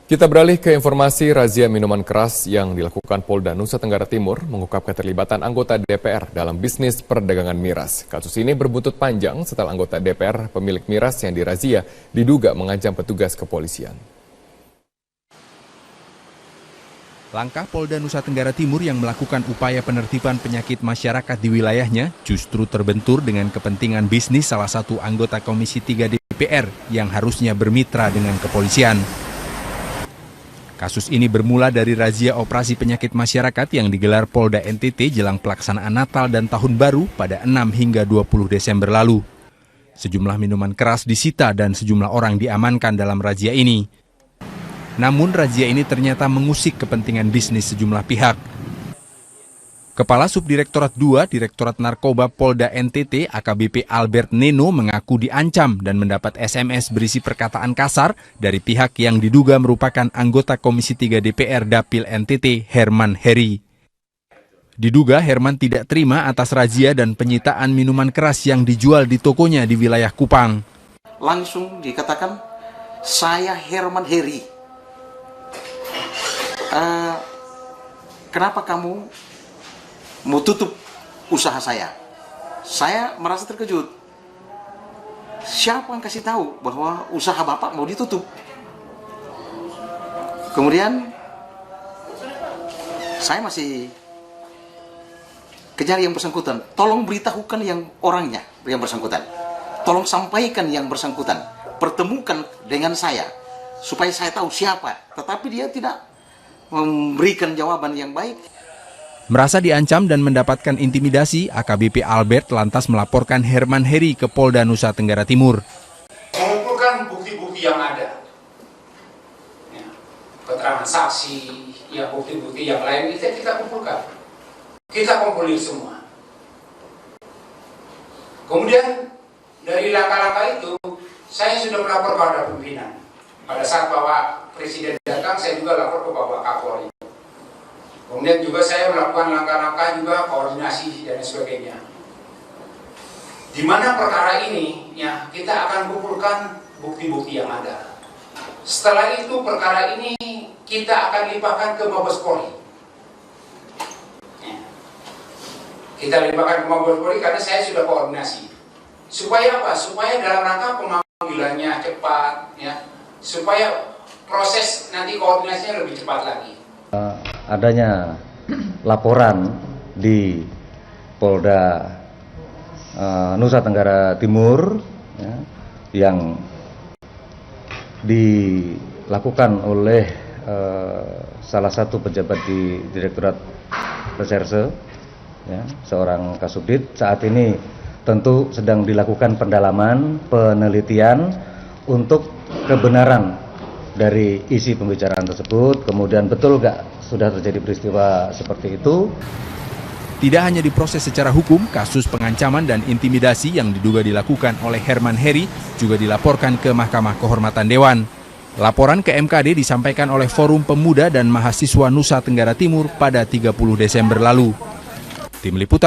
Kita beralih ke informasi razia minuman keras yang dilakukan Polda Nusa Tenggara Timur mengungkap keterlibatan anggota DPR dalam bisnis perdagangan miras. Kasus ini berbuntut panjang setelah anggota DPR pemilik miras yang dirazia diduga mengancam petugas kepolisian. Langkah Polda Nusa Tenggara Timur yang melakukan upaya penertiban penyakit masyarakat di wilayahnya justru terbentur dengan kepentingan bisnis salah satu anggota Komisi 3 DPR yang harusnya bermitra dengan kepolisian. Kasus ini bermula dari razia operasi penyakit masyarakat yang digelar Polda NTT jelang pelaksanaan Natal dan Tahun Baru pada 6 hingga 20 Desember lalu. Sejumlah minuman keras disita dan sejumlah orang diamankan dalam razia ini. Namun razia ini ternyata mengusik kepentingan bisnis sejumlah pihak. Kepala Subdirektorat 2 Direktorat Narkoba Polda NTT AKBP Albert Neno mengaku diancam dan mendapat SMS berisi perkataan kasar dari pihak yang diduga merupakan anggota Komisi 3 DPR Dapil NTT Herman Heri. Diduga Herman tidak terima atas razia dan penyitaan minuman keras yang dijual di tokonya di wilayah Kupang. Langsung dikatakan, saya Herman Heri. Kenapa kamu mau tutup usaha saya? Saya merasa terkejut. Siapa yang kasih tahu bahwa usaha Bapak mau ditutup? Kemudian saya masih kejar yang bersangkutan. Tolong beritahukan yang orangnya, yang bersangkutan. Tolong sampaikan yang bersangkutan. Pertemukan dengan saya supaya saya tahu siapa. Tetapi dia tidak memberikan jawaban yang baik. Merasa diancam dan mendapatkan intimidasi, AKBP Albert lantas melaporkan Herman Heri ke Polda Nusa Tenggara Timur. Mengumpulkan bukti-bukti yang ada, keterangan saksi, ya bukti-bukti yang lain itu kita kumpulkan. Kita kumpulin semua. Kemudian dari langkah-langkah itu, saya sudah melapor kepada pimpinan. Pada saat Bapak Presiden datang, saya juga lapor ke Bapak Kapolri. Kemudian juga saya melakukan langkah-langkah juga koordinasi dan sebagainya. Di mana perkara ini, ya kita akan kumpulkan bukti-bukti yang ada. Setelah itu perkara ini kita akan limpahkan ke Mabes Polri. Ya. Kita limpahkan ke Mabes Polri karena saya sudah koordinasi. Supaya apa? Supaya dalam rangka pemanggilannya cepat, ya. Supaya proses nanti koordinasinya lebih cepat lagi. Adanya laporan di Polda Nusa Tenggara Timur ya, yang dilakukan oleh salah satu pejabat di Direktorat Reserse, ya, seorang Kasubdit. Saat ini tentu sedang dilakukan pendalaman, penelitian untuk kebenaran dari isi pembicaraan tersebut, kemudian betul nggak sudah terjadi peristiwa seperti itu. Tidak hanya diproses secara hukum, kasus pengancaman dan intimidasi yang diduga dilakukan oleh Herman Heri juga dilaporkan ke Mahkamah Kehormatan Dewan. Laporan ke MKD disampaikan oleh Forum Pemuda dan Mahasiswa Nusa Tenggara Timur pada 30 Desember lalu. Tim Liputan